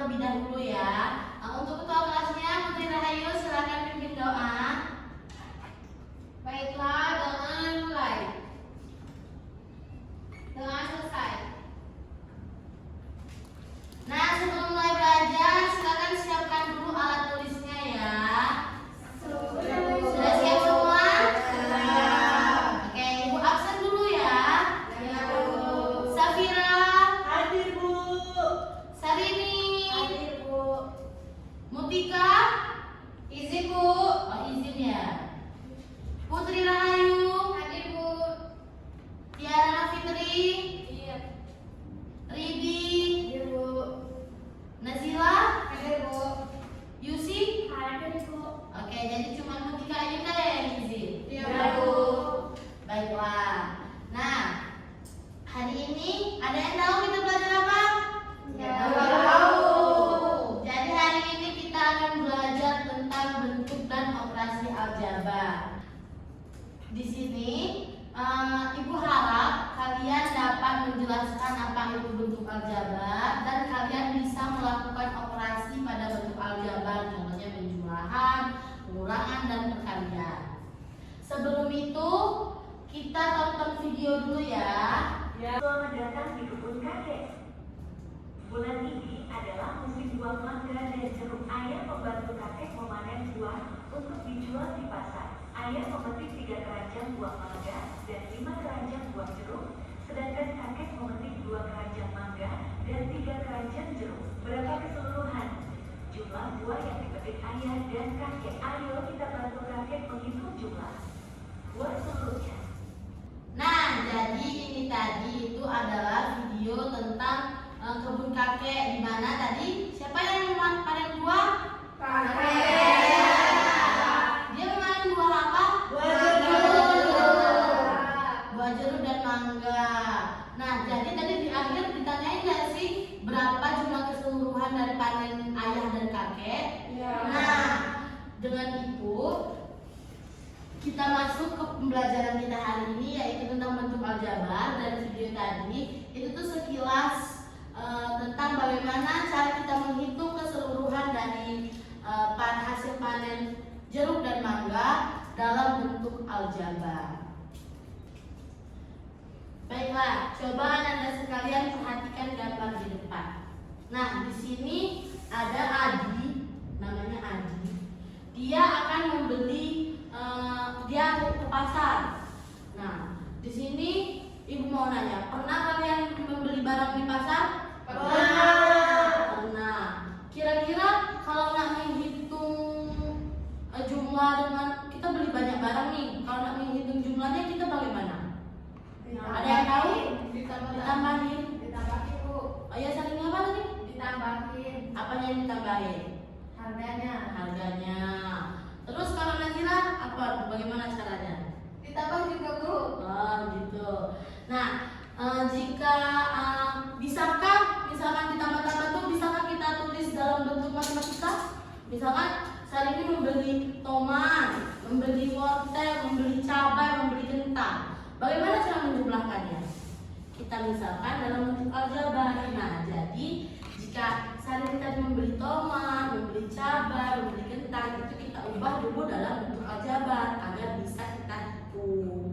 terlebih dahulu ya. Untuk ketua kelasnya Putri Rahayu, silakan pimpin doa. Baiklah, dengan mulai. Doa selesai. Nah, sebelum mulai belajar, silakan siapkan dulu alat tulisnya ya. Sudah siap semua? Oke, Ibu absen dulu ya. Safira. Hadir, Bu. Sarini. Hadir, Bu. Mutika. Izin Bu. Oh, izin ya. Putri Rahayu. Hadir, Bu. Tiara Fitri. Iya. Ridi. Hadir, Bu. Nazila. Hadir, Bu. Yusi. Hadir, Bu. Oke, jadi cuma Mutika aja kan yang izin. Iya, Bu. Baiklah. Nah, hari ini ada yang tahu kita belajar apa? Ya, Tahu. Jadi hari ini kita akan belajar tentang bentuk dan operasi aljabar. Di sini Ibu harap kalian dapat menjelaskan apa itu bentuk aljabar dan kalian bisa melakukan operasi pada bentuk aljabar, contohnya penjumlahan, pengurangan, dan perkalian. Sebelum itu kita tonton video dulu ya. Selamat datang di kebun kakek. Bulan ini adalah musim buah mangga dan jeruk. Ayah membantu kakek memanen buah untuk dijual di pasar. Ayah memetik 3 keranjang buah mangga dan 5 keranjang buah jeruk, sedangkan kakek memetik 2 keranjang mangga dan 3 keranjang jeruk. Berapa keseluruhan jumlah buah yang dipetik ayah dan kakek? Ayo kita bantu kakek menghitung jumlah buah seluruhnya. Nah, jadi ini tadi itu adalah video tentang kebun kakek, di mana tadi siapa yang panen buah? Kakek. Dia memanen buah apa? Buah jeruk. Buah jeruk dan mangga. Nah, jadi tadi di akhir ditanyain nggak sih berapa jumlah keseluruhan dari panen ayah dan kakek? Iya. Nah, dengan itu kita masuk ke pembelajaran kita hari ini, yaitu tentang bentuk aljabar. Dan video tadi itu tuh sekilas tentang bagaimana cara kita menghitung keseluruhan dari hasil panen jeruk dan mangga dalam bentuk aljabar. Baiklah, coba Anda sekalian perhatikan gambar di depan. Nah, di sini ada Adi, namanya Adi. Dia akan membeli, dia ke pasar. Nah, di sini Ibu mau nanya, pernah kalian membeli barang di pasar? Pernah. Kira-kira kalau nak menghitung jumlah dengan kita beli banyak barang nih, kalau nak menghitung jumlahnya kita bagaimana? Ada yang tahu? Ditambahin. Ditambahin, Bu. Oh ya, saling apa tadi? Ditambahin Apanya yang ditambahin? harganya. Harganya. Terus kalau Nazila apa? Bagaimana caranya? Ditambah juga, Bu. Oh gitu. Nah, jika bisakah misalkan ditambah-tambah tuh bisakah kita tulis dalam bentuk matematika? Misalkan saat ini membeli tomat, membeli wortel, membeli cabai, membeli kentang. Bagaimana cara menjumlahkannya? Kita misalkan dalam bentuk aljabar. Nah, jadi jika saat ini tadi membeli tomat, membeli cabai, membeli kentang, itu kita ubah dulu dalam bentuk aljabar agar bisa kita hitung.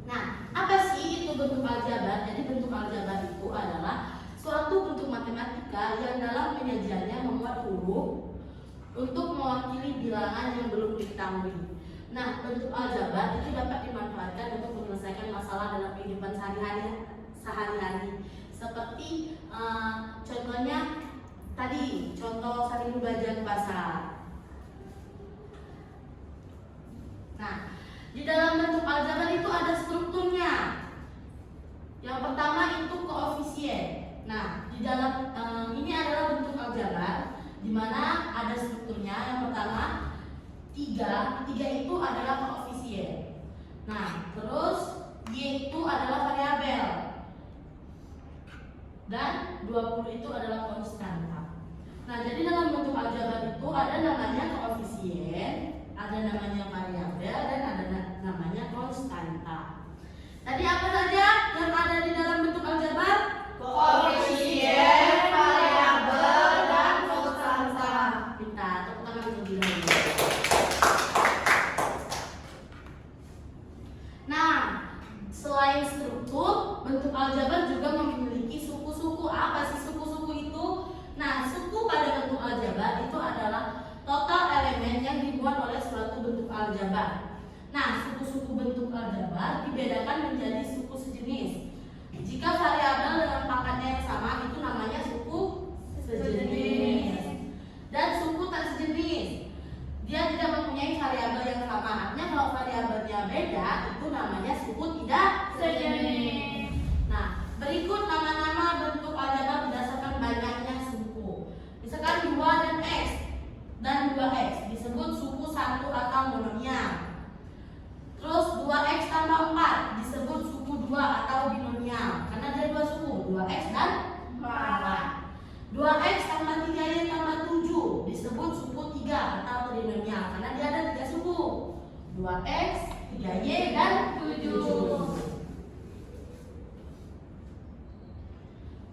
Nah, apa sih itu bentuk aljabar? Jadi bentuk aljabar itu adalah suatu bentuk matematika yang dalam penyajiannya memuat huruf untuk mewakili bilangan yang belum diketahui. Nah, bentuk aljabar itu dapat dimanfaatkan untuk menyelesaikan masalah dalam kehidupan sehari-hari. Seperti contohnya tadi, contoh saat ini belajar ke pasar. Nah, di dalam bentuk aljabar itu ada strukturnya. Yang pertama itu koefisien. Nah, di dalam ini adalah bentuk aljabar di mana ada strukturnya. Yang pertama 3 itu adalah koefisien. Nah, terus Y itu adalah variabel dan 20 itu adalah konstanta. Nah, jadi dalam bentuk aljabar itu ada namanya koefisien, ada namanya variabel, dan ada namanya konstanta. Tadi apa saja yang ada di dalam bentuk aljabar? Koefisien, polinomial karena dia ada 3 suku, 2x, 3y, dan 7.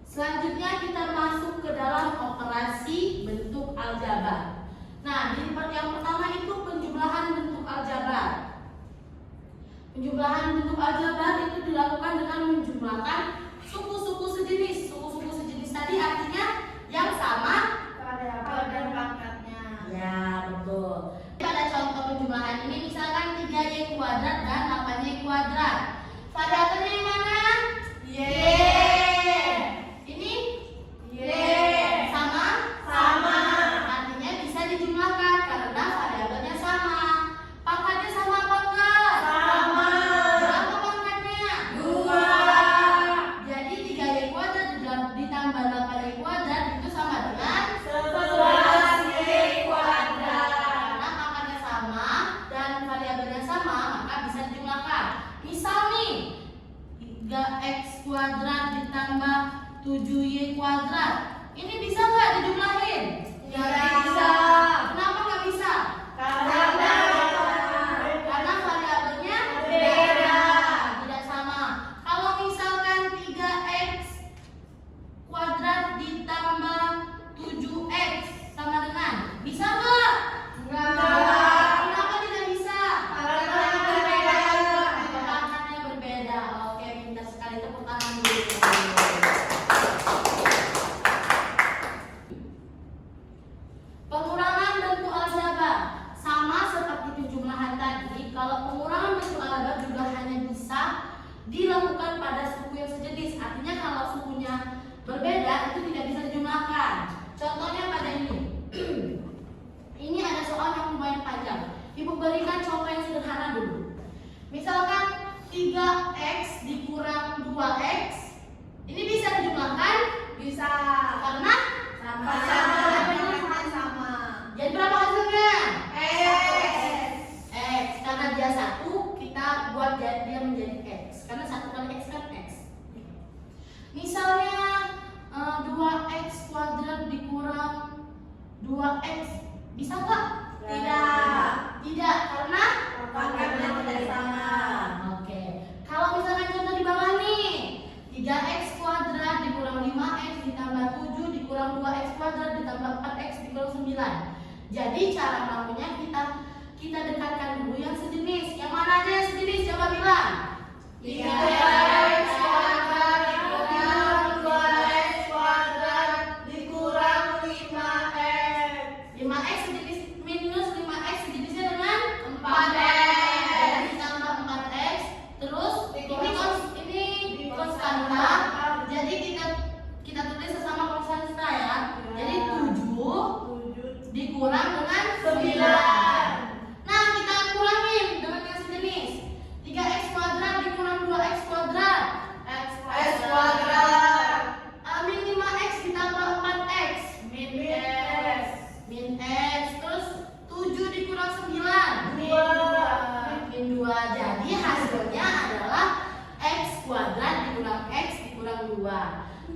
Selanjutnya kita masuk ke dalam operasi bentuk aljabar. Nah, di yang pertama itu penjumlahan bentuk aljabar. Penjumlahan bentuk aljabar itu dilakukan dengan menjumlahkan suku-suku sejenis. Suku-suku sejenis tadi artinya yang sama Variabel dan pangkatnya. ya, betul. Pada contoh penjumlahan ini misalkan 3y kuadrat dan 8y kuadrat. Variabelnya yang mana? Y. Ini Y. sama? Sama. Artinya bisa dijumlahkan karena variabelnya sama. Pangkatnya sama apa enggak? Sama. Berapa pangkatnya? 2. Jadi 3y kuadrat ditambah 8y kuadrat itu sama dengan 11y kuadrat. karena pangkatnya sama dan variabelnya sama, maka bisa dijumlahkan. Misal nih 3x kuadrat ditambah 7y kuadrat. Ini bisa nggak dijumlahin? Nggak bisa. Kenapa nggak bisa? Karena variabelnya beda. tidak sama. Kalau misalkan 3x kuadrat ditambah 7x sama dengan, bisa nggak? Enggak. Kenapa tidak bisa? Karena berbeda. Pangkatnya berbeda. Oke, pintar sekali, tepuk tangan dulu. Pengurangan bentuk aljabar sama seperti penjumlahan tadi. Kalau pengurangan bentuk aljabar juga hanya bisa dilakukan pada suku yang sejenis. Artinya kalau sukunya berbeda itu tidak bisa dijumlahkan. Contohnya pada ini. Ini ada soal yang lumayan panjang. Ibu berikan contoh yang sederhana dulu. Misalkan 3x dikurang 2x. Ini bisa dijumlahkan? Bisa. Karena Sama. Sama. jadi berapa hasilnya? X. X. Karena dia 1, kita buat dia menjadi x. Karena 1 kali x kan x. Misalnya 2x kuadrat dikurang 2x. Bisa nggak? Tidak. Tidak, karena Pangkatnya tidak sama. Oke. Kalau misalkan contoh di bawah nih, 3x kuadrat dikurang 5x ditambah 7 dikurang 2x kuadrat ditambah 4x dikurang 9. Jadi cara melakukannya kita dekatkan dulu yang sejenis. Yang mana aja yang sejenis? Coba bilang. 3x kuadrat dikurang 2x kuadrat dikurang 5x. 5x sejenis minus 5x sejenisnya dengan 4x. ditambah 4x. Terus ini konstanta. Jadi kita tulis sesama konstanta ya. Jadi 7 dikurang dengan 9. Nah, kita kurangin dengan yang sejenis. 3x kuadrat dikurang 2x kuadrat. X kuadrat. Min 5x ditambah 4x. Min X. Min x. Terus 7 dikurang 9. Min 2. Jadi hasilnya adalah x kuadrat dikurang x dikurang 2.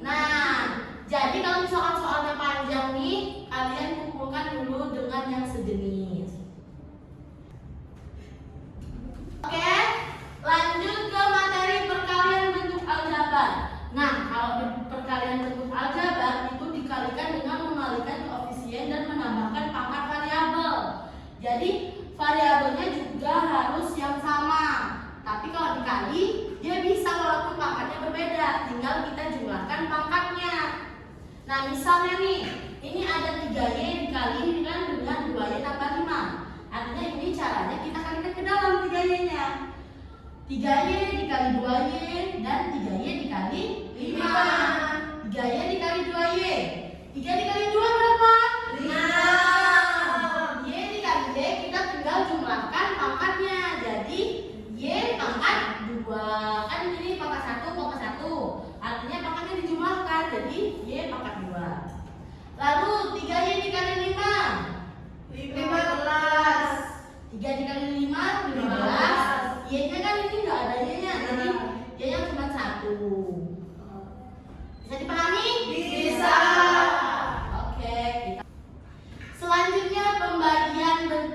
Nah, jadi kalau soal-soalnya panjang nih, kalian kumpulkan dulu dengan yang sejenis. Oke, lanjut ke materi perkalian bentuk aljabar. Nah, kalau perkalian bentuk aljabar itu dikalikan dengan mengalikan koefisien dan menambahkan pangkat variabel. Jadi variabelnya juga harus yang sama. Tapi kalau dikali, dia bisa walaupun pangkatnya berbeda. Tinggal kita jumlahkan pangkatnya. Nah, misalnya nih, ini ada 3y dikali dengan 2y tambah 5. Artinya ini caranya kita kalikan ke dalam 3y-nya. 3y dikali 2y dan 3y dikali 5. 3y dikali 2y. 3 dikali 2 berapa? 5. Y dikali y kita tinggal jumlahkan pangkatnya. Jadi y pangkat 2. Kan ini pangkat 1 pangkat 1. Artinya pangkatnya dijumlahkan. Jadi y pangkat 2. Lalu 3y dikali 5. 15. 3 dikali 5 15. Y-nya kan ini enggak ada y-nya. Jadi y-nya cuma 1. Bisa dipahami? Bisa. Oke, kita. Selanjutnya pembagian bentuk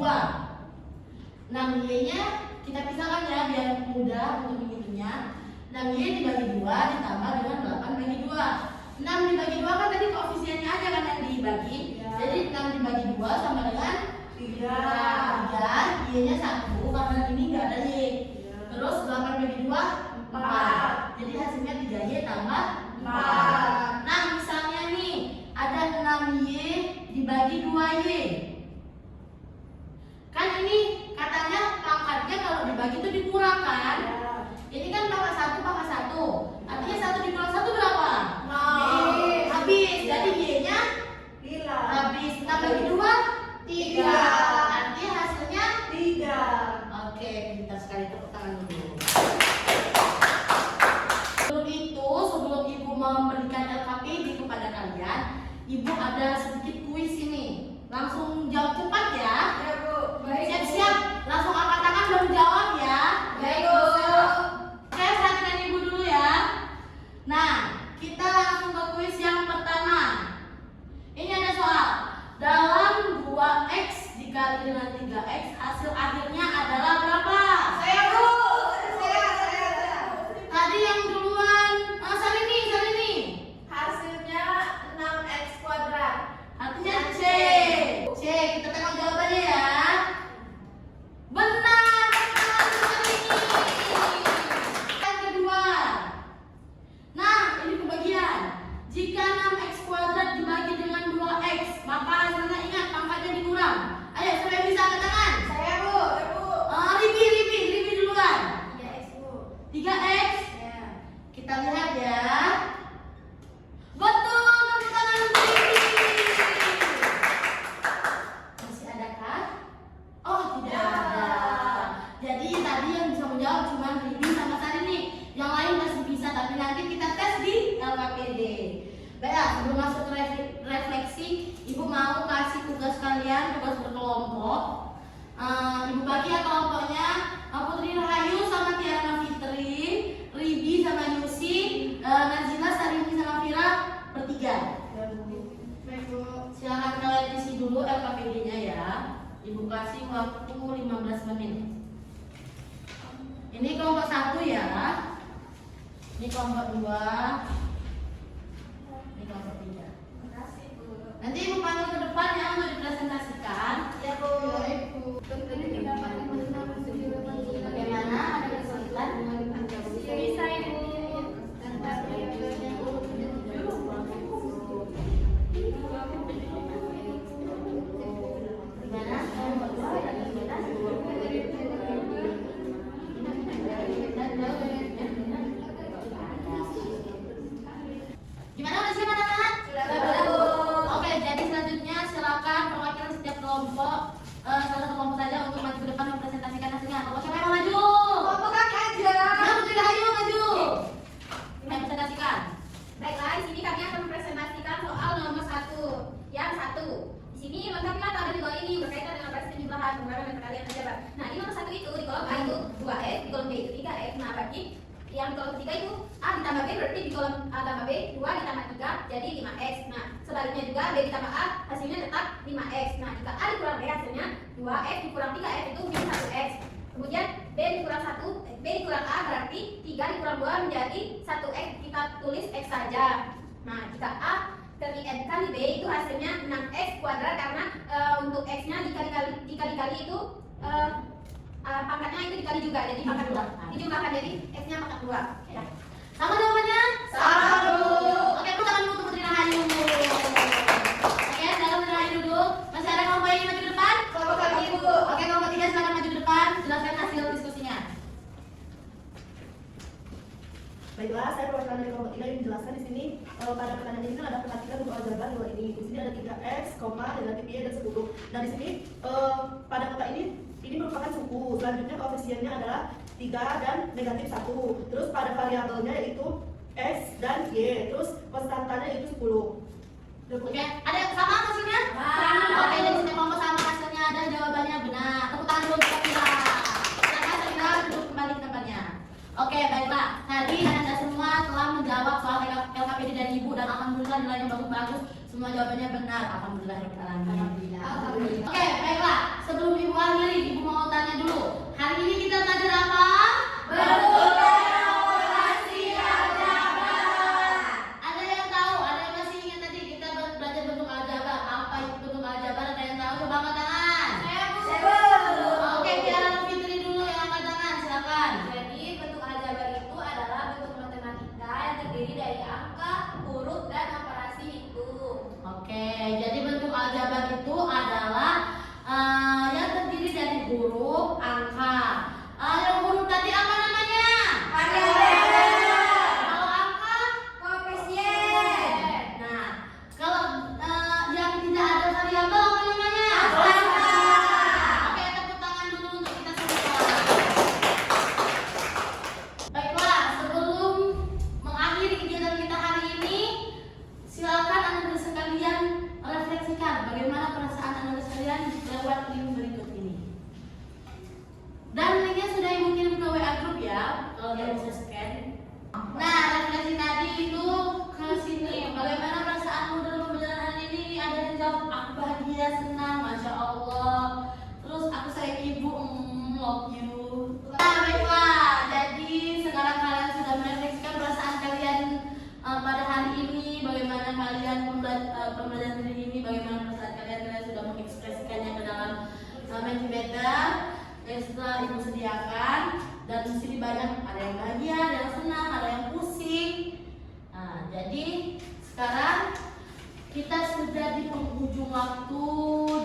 2. 6Y-nya kita pisahkan ya biar mudah untuk menghitungnya. 6Y dibagi 2 ditambah dengan 8 bagi 2. 6 dibagi 2 kan tadi koefisiennya aja kan yang dibagi. Jadi 6 dibagi 2 sama dengan 3. Y-nya 1 karena ini enggak ada Y. Terus 8 bagi 2 4. Jadi hasilnya 3Y tambah 4. Nah, misalnya nih ada 6Y dibagi 2Y. Kan ini katanya pangkatnya kalau dibagi itu dikurangkan. Ini kan pangkat 1 pangkat 1. Artinya 1 dikurang 1 berapa? Habis. Jadi Y-nya habis. 6 bagi 2 3. Artinya hasilnya 3. Oke, pintar sekali, tepuk tangan dulu. Sebelum Ibu memberikan LKPD kepada kalian, Ibu ada sedikit kuis ini. Langsung jawab cepat ya. Siap-siap, langsung angkat tangan baru jawab ya. Oke, perhatikan Ibu dulu ya. Nah, kita langsung ke kuis yang pertama. Ini ada soal. Dalam 2X dikali dengan 3X, hasil akhirnya adalah berapa? Tadi yang duluan, Salini. Hasilnya 6x kuadrat. Artinya C. Kita tengok jawabannya ya. Benar. Yang kedua. Nah, ini kebagian. Jika 6x kuadrat dibagi dengan 2x, maka hasilnya ingat pangkatnya dikurang. Ayo, siapa yang bisa angkat tangan? Ribi duluan. 3x. Kita lihat ya. Betul, tepuk tangan untuk Ribi. Masih adakah? Oh, tidak ada. Jadi tadi yang bisa menjawab cuma Ribi sama Salini. Yang lain masih bisa, tapi nanti kita tes di LKPD. Baik, sebelum masuk ke refleksi, Ibu mau kasih tugas kalian, tugas berkelompok. Ibu bagi ya kelompoknya. Putri Rahayu sama Tiana Fitri, Ribi sama Yusi, Nazila, Salini sama Fira bertiga. Silakan kalian isi dulu LKPD-nya ya. Ibu kasih waktu 15 menit. Ini kelompok 1 ya. Ini kelompok 2. Ini kelompok 3. Nanti Ibu panggil ke depan ya untuk dipresentasikan. Bagaimana? Ada kesulitan? Bisa ini. Gimana? Kelompok 2 ada kesulitan? Gimana, udah siap anak-anak? Oke, jadi selanjutnya silakan perwakilan setiap kelompok, salah satu kelompok saja untuk maju ke depan mempresentasikan hasilnya. Kelompok siapa yang mau maju? Nah, Putri Rahayu maju. Ayo presentasikan. Baiklah, di sini kami akan mempresentasikan soal nomor 1. Yang 1. Di sini lengkaplah tabel di bawah ini berkaitan dengan basis penjumlahan pengurangan yang kalian aljabar. Nah, ini nomor 1 itu di kolom A itu 2x, di kolom B itu 3x. Nah, bagi yang di kolom ketiga itu A ditambah B berarti di kolom A tambah B 2 ditambah 3 jadi 5x. Nah, sebaliknya juga B ditambah A hasilnya tetap 5x. Nah, jika A dikurang B hasilnya 2x dikurang 3x itu minus 1x. Kemudian B dikurang A berarti 3 dikurang 2 menjadi 1x, kita tulis x saja. Nah, jika A kali B itu hasilnya 6x kuadrat karena untuk x-nya dikali itu pangkatnya itu dikali juga, jadi pangkat 2 dijumlahkan, jadi x-nya pangkat 2 ya. Sama jawabannya? Sama, Bu. Oke, aku tangan dulu untuk Putri Rahayu. Oke, dalam Putri Rahayu dulu. Masih ada kelompok yang ingin maju ke depan? Kelompok kami, Bu. Oke, kelompok 3 silakan maju ke depan. Jelaskan hasil diskusinya. Baiklah, saya perwakilan dari kelompok 3 yang menjelaskan di sini pada pertanyaan ini kan ada perhatikan untuk aljabar dua ini. Di sini ada 3x, negatif y dan 10. Nah di sini pada kota ini merupakan suku. Selanjutnya koefisiennya adalah 3 dan negatif 1. Terus pada variabelnya yaitu x dan y. Terus konstantanya yaitu 10. Oke, ada yang sama hasilnya? Oke, jadi setiap kelompok sama hasilnya dan jawabannya benar. Tepuk tangan dulu untuk Fira. Silakan Fira duduk kembali ke tempatnya. Oke, baiklah. Tadi Anda semua telah menjawab soal LKPD dari Ibu dan alhamdulillah nilainya bagus-bagus. Semua jawabannya benar. Alhamdulillah. Oke, baiklah. Sebelum Ibu akhiri, Ibu mau tanya dulu. Hari ini kita belajar apa? Bentuk transportasi aljabar. Ada yang tahu? Ada yang masih ingat tadi kita belajar bentuk aljabar? Apa itu bentuk aljabar? Ada yang tahu? Coba angkat tangan. Oke, Tiara Fitri dulu yang angkat tangan. Silakan. Jadi bentuk aljabar itu adalah bentuk matematika yang terdiri dari angka, huruf, dan operasi hitung. Oke, jadi bentuk aljabar itu adalah yang terdiri dari huruf, angka. Yang huruf tadi apa namanya? Kalau angka? Koefisien. Nah, kalau yang tidak ada variabel apa namanya? Oke, tepuk tangan dulu untuk kita semua. Baiklah, sebelum mengakhiri kegiatan kita hari ini, silakan Anda sekalian refleksikan bagaimana perasaan Anda sekalian lewat link berikut ini. Dan linknya sudah Ibu kirim ke WA group ya, kalau dia bisa scan. Nah, refleksi tadi itu ke sini. Bagaimana perasaanmu dalam pembelajaran hari ini? Ada yang jawab, aku bahagia, senang, masya Allah. Terus aku sayang ibu, love you. Nah, baiklah. Jadi sekarang kalian sudah merefleksikan perasaan kalian pada hari ini. Bagaimana kalian pembelajaran hari ini? Bagaimana perasaan kalian? Kalian sudah mengekspresikannya ke dalam Mentimeter yang setelah Ibu sediakan. Dan di sini banyak, ada yang bahagia, ada yang senang, ada yang pusing. Nah, jadi sekarang kita sudah di penghujung waktu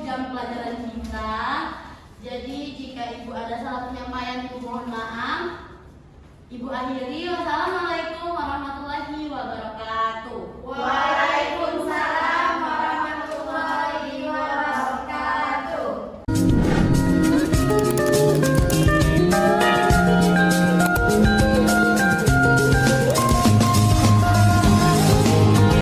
jam pelajaran kita. Jadi jika Ibu ada salah penyampaian, Ibu mohon maaf. Ibu akhiri. Wassalamualaikum